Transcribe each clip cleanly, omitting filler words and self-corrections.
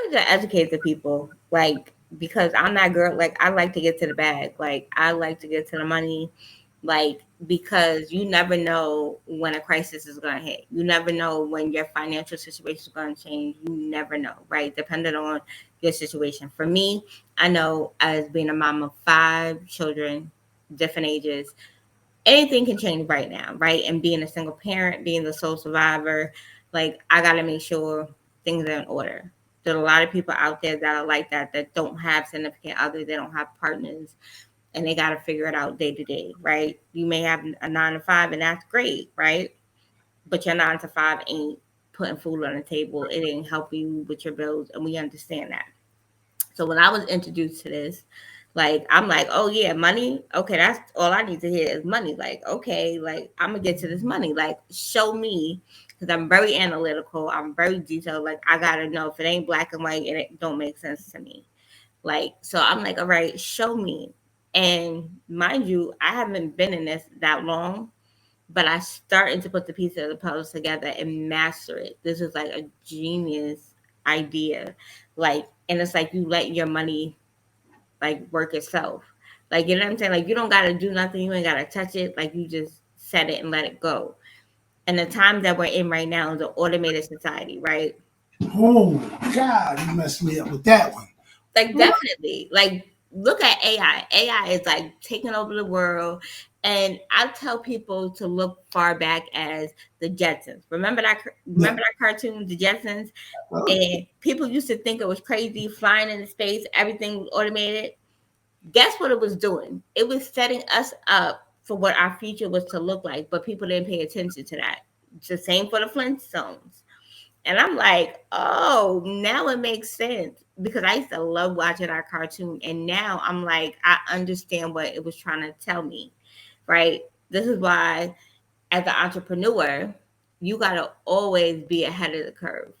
would just educate the people, like, because I'm that girl. Like, I like to get to the bag. Like, I like to get to the money. Like, because you never know when a crisis is going to hit. You never know when your financial situation is going to change. You never know, right? Depending on your situation. For me, I know as being a mom of 5 children, different ages, anything can change right now, right? And being a single parent, being the sole survivor, like, I got to make sure things are in order. There's a lot of people out there that are like that don't have significant others, they don't have partners, and they got to figure it out day to day, right? You may have a 9 to 5, and that's great, right? But your 9 to 5 ain't putting food on the table. It ain't helping you with your bills, and we understand that. So when I was introduced to this, like, I'm like, oh yeah, money. Okay, that's all I need to hear is money. Like, okay, like, I'm gonna get to this money. Like, show me, because I'm very analytical. I'm very detailed. Like, I gotta know if it ain't black and white and it don't make sense to me. Like, so I'm like, all right, show me. And mind you, I haven't been in this that long, but I started to put the pieces of the puzzle together and master it. This is like a genius idea. Like, and it's like you let your money like work itself. Like, you know what I'm saying? Like, you don't gotta do nothing, you ain't gotta touch it. Like, you just set it and let it go. And the time that we're in right now is an automated society, right? Oh God, you messed me up with that one. Like, definitely. Like, look at AI. AI is like taking over the world. And I tell people to look far back as the Jetsons. Remember that? Yeah. Remember that cartoon, the Jetsons? Well, And people used to think it was crazy flying into space, everything was automated. Guess what it was doing? It was setting us up for what our future was to look like, but people didn't pay attention to that. It's the same for the Flintstones. And I'm like, oh, now it makes sense because I used to love watching our cartoon. And now I'm like, I understand what it was trying to tell me, right? This is why, as an entrepreneur, you got to always be ahead of the curve,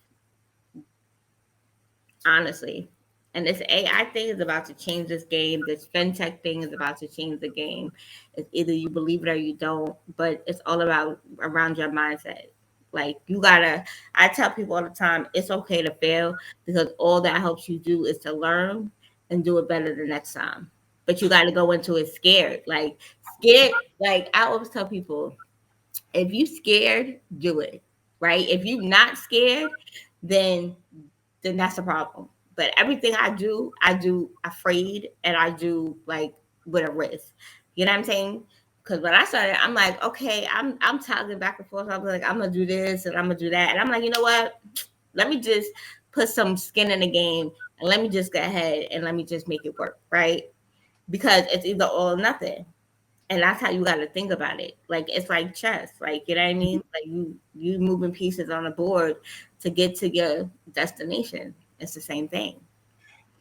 honestly. And this AI thing is about to change this game. This fintech thing is about to change the game. It's either you believe it or you don't, but it's all about around your mindset. Like, you gotta, I tell people all the time, it's okay to fail because all that helps you do is to learn and do it better the next time. But you gotta go into it scared. Like, scared, like, I always tell people, if you scared, do it. Right? If you not scared, then that's a problem. But everything I do afraid and I do like with a risk. You know what I'm saying? Because when I started, I'm like, okay, I'm toggling back and forth. I'm like, I'm gonna do this and I'm gonna do that, and I'm like, you know what? Let me just put some skin in the game and let me just go ahead and let me just make it work, right? Because it's either all or nothing, and that's how you got to think about it. Like, it's like chess, like, you know what I mean? Like, you moving pieces on a board to get to your destination. It's the same thing.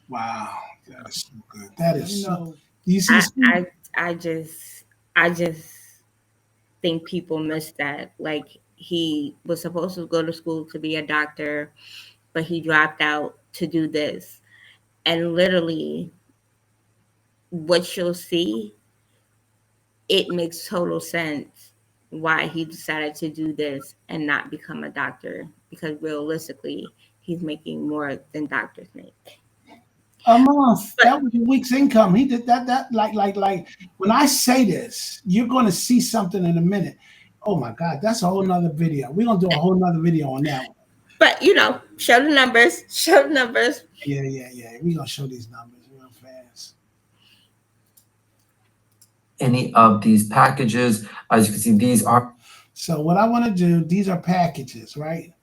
wow, that is so good. That is so. know, Do you see? I I I just think people miss that. Like, he was supposed to go to school to be a doctor, but he dropped out to do this. And literally, what you'll see, it makes total sense why he decided to do this and not become a doctor, because realistically, he's making more than doctors make. A month. But That was a week's income. He did that. Like. When I say this, you're going to see something in a minute. Oh my God, that's a whole nother video. We're gonna do a whole nother video on that one. show the numbers, show the numbers. Yeah, yeah, yeah. We're gonna show these numbers real fast. any of these packages. As you can see, these are So what I want to do, these are packages, right?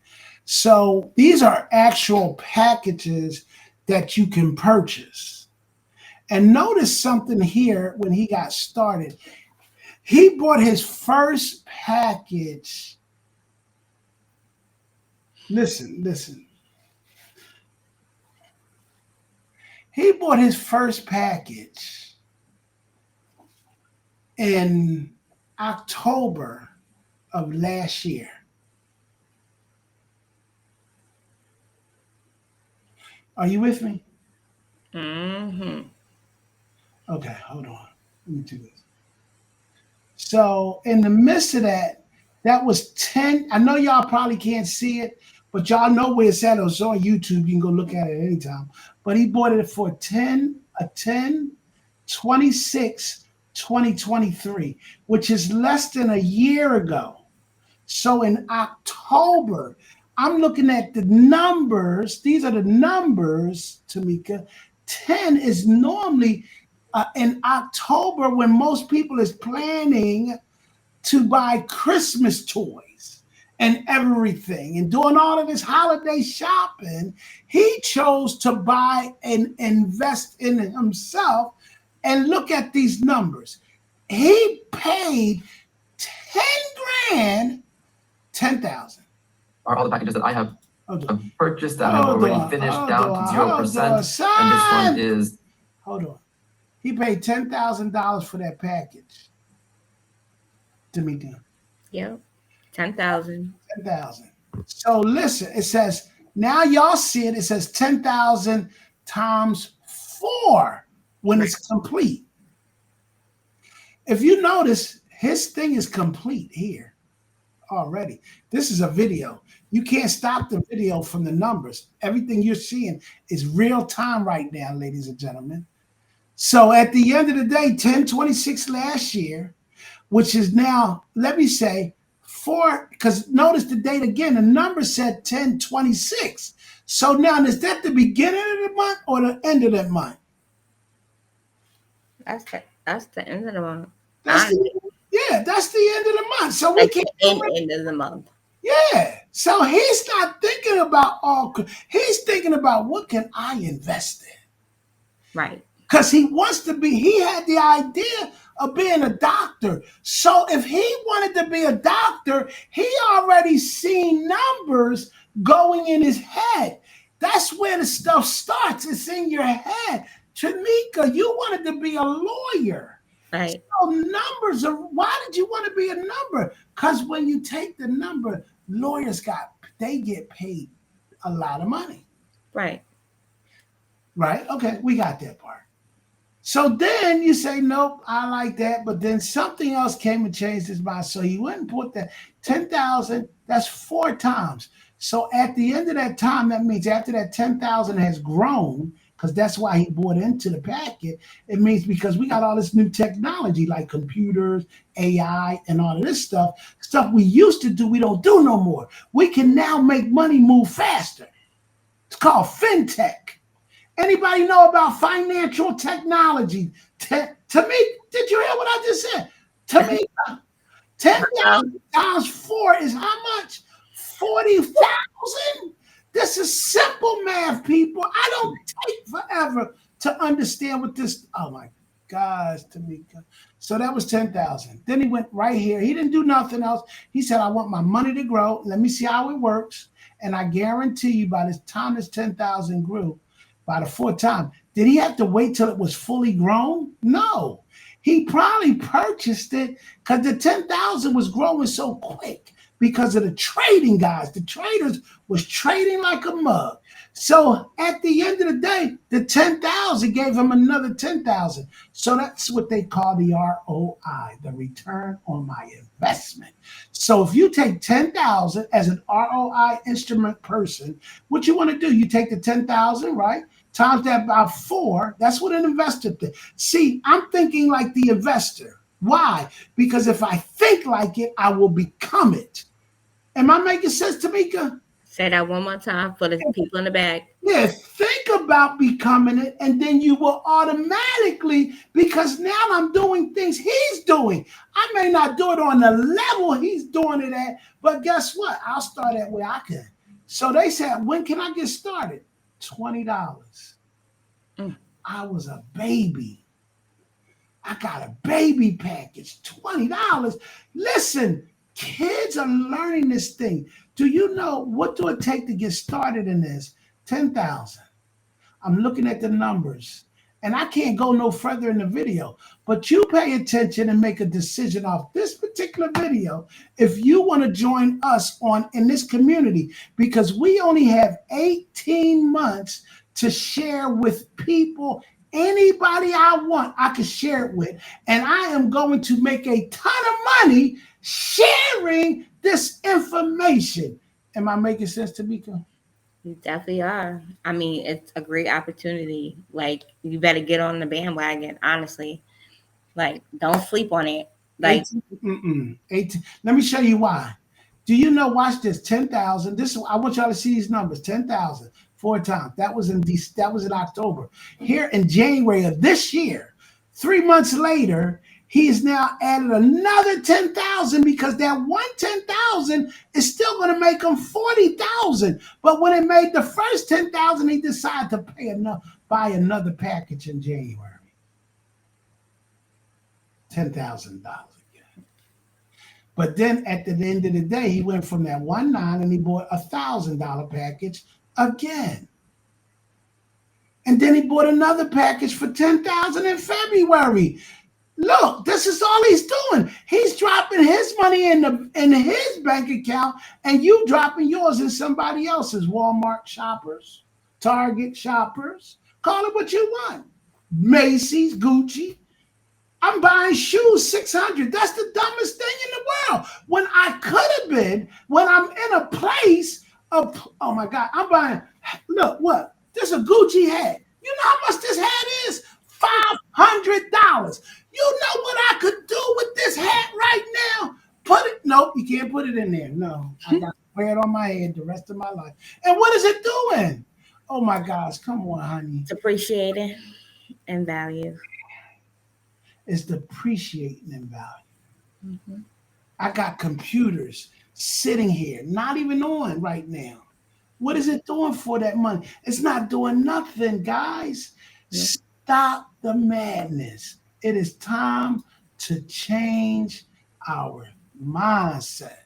So these are actual packages that you can purchase. And notice something here when he got started. He bought his first package. Listen, listen. He bought his first package in October of last year. Are you with me? Hmm. Okay, hold on. Let me do this. So in the midst of that, that was 10. I know y'all probably can't see it, but y'all know where it's at. It's on YouTube. You can go look at it anytime. But he bought it for 26 2023, which is less than a year ago. So in October, I'm looking at the numbers. These are the numbers, Tamika. 10 is normally in October when most people is planning to buy Christmas toys and everything and doing all of this holiday shopping. He chose to buy and invest in himself. And look at these numbers. He paid 10 grand, 10,000. Are all the packages that I have purchased that have Hold already on, finished hold down on, to hold 0%. on, And this son. one is Hold on. He paid $10,000 for that package. Tamika. Yep. 10,000. 10,000. So listen, it says, now y'all see it, it says 10,000 times 4 when it's complete. If you notice, his thing is complete here already. This is a video. You can't stop the video from the numbers. Everything you're seeing is real time right now, ladies and gentlemen. So at the end of the day, 1026 last year, which is now, let me say, 4, because notice the date again, the number said 1026. So now, is that the beginning of the month or the end of the month? That's the end of the month. That's the end of the month. So we Like can't the end of the month. Yeah. So he's not thinking about he's thinking about what can I invest in? Right. Because he had the idea of being a doctor. So if he wanted to be a doctor, he already seen numbers going in his head. That's where the stuff starts. It's in your head. Tamika, you wanted to be a lawyer. Right. So numbers are, why did you want to be a number? Because when you take the number, lawyers they get paid a lot of money. Right. Right? Okay, we got that part. So then you say, nope, I like that. But then something else came and changed his mind. So he went and put that 10,000, that's 4 times. So at the end of that time, that means after that 10,000 has grown, because that's why he bought into the packet, it means because we got all this new technology like computers, AI, and all of this stuff we used to do, we don't do no more. We can now make money move faster. It's called fintech. Anybody know about financial technology? Tamika, did you hear what I just said? Tamika, 10,000 times 4 is how much? 40,000? This is simple math, people. I don't take forever to understand what this. Oh my gosh, Tamika. So that was 10,000. Then he went right here. He didn't do nothing else. He said, I want my money to grow. Let me see how it works. And I guarantee you by the time this 10,000 grew, by the 4th time, did he have to wait till it was fully grown? No. He probably purchased it because the 10,000 was growing so quick because of the trading guys. The traders was trading like a mug. So at the end of the day, the 10,000 gave him another 10,000. So that's what they call the ROI, the return on my investment. So if you take 10,000 as an ROI instrument person, what you want to do, you take the 10,000, right? Times that by 4, that's what an investor thinks. See, I'm thinking like the investor. Why? Because if I think like it, I will become it. Am I making sense, Tamika? Say that one more time for the people in the back. Yeah, think about becoming it, and then you will automatically, because now I'm doing things he's doing. I may not do it on the level he's doing it at, but guess what? I'll start at where I can. So they said, when can I get started? $20. I was a baby. I got a baby package, $20. Listen, kids are learning this thing. Do you know what do it take to get started in this? 10,000. I'm looking at the numbers, and I can't go no further in the video, but you pay attention and make a decision off this particular video if you want to join us in this community, because we only have 18 months to share with people. Anybody I want, I can share it with. And I am going to make a ton of money sharing this information. Am I making sense, Tamika? You definitely are. I mean, it's a great opportunity. Like, you better get on the bandwagon, honestly. Like, don't sleep on it. Like, 18. Let me show you why. Do you know? Watch this. 10,000. This I want y'all to see these numbers. 10,000 four times. That was in October. Here in January of this year, 3 months later, he has now added another 10,000 because that one 10,000 is still going to make him 40,000. But when it made the first 10,000, he decided to buy another package in January. $10,000 again. But then at the end of the day, he went from that 1.9 and he bought $1,000 package again. And then he bought another package for 10,000 in February. Look, this is all he's doing. He's dropping his money in his bank account, and you dropping yours in somebody else's. Walmart shoppers, Target shoppers, call it what you want. Macy's, Gucci. I'm buying shoes, 600. That's the dumbest thing in the world. When I could have been, when I'm in a place of, oh my God, I'm buying, look, what? This is a Gucci hat. You know how much this hat is? $500. You know what I could do with this hat right now? Nope, you can't put it in there. No, I got to wear it on my head the rest of my life. And what is it doing? Oh my gosh, come on, honey. it's appreciating and value. It's depreciating in value. Mm-hmm. I got computers sitting here, not even on right now. What is it doing for that money? It's not doing nothing, guys. Yep. Stop the madness. It is time to change our mindset.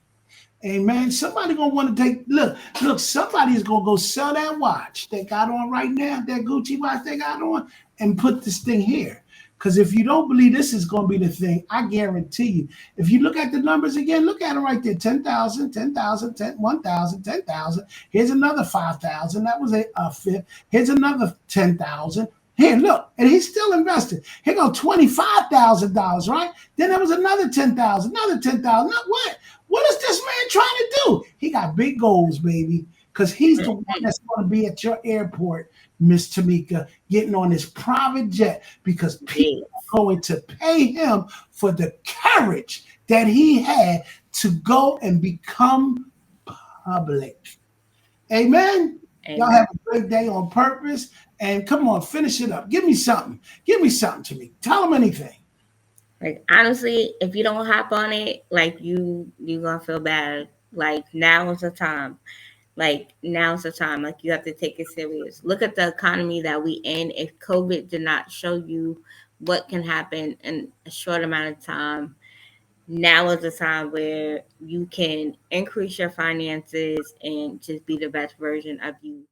Amen. Somebody gonna want to look. Somebody's gonna go sell that watch they got on right now, that Gucci watch they got on, and put this thing here. Because if you don't believe this is going to be the thing, I guarantee you. If you look at the numbers again, look at them right there. 10,000, 10,000, 1,000, 10,000. Here's another 5,000. That was a fifth. Here's another 10,000. Here, look. And he's still invested. Here go $25,000, right? Then there was another 10,000, another 10,000. What? What is this man trying to do? He got big goals, baby. Because he's the one that's going to be at your airport, Miss Tamika, getting on his private jet because people are going to pay him for the courage that he had to go and become public. Amen? Y'all have a great day on purpose. And come on, finish it up. Give me something. Give me something to me. Tell them anything. Like, honestly, if you don't hop on it, like, you gonna feel bad. Like, now is the time. Like, now's the time. Like, you have to take it serious. Look at the economy that we in. If COVID did not show you what can happen in a short amount of time, now is the time where you can increase your finances and just be the best version of you.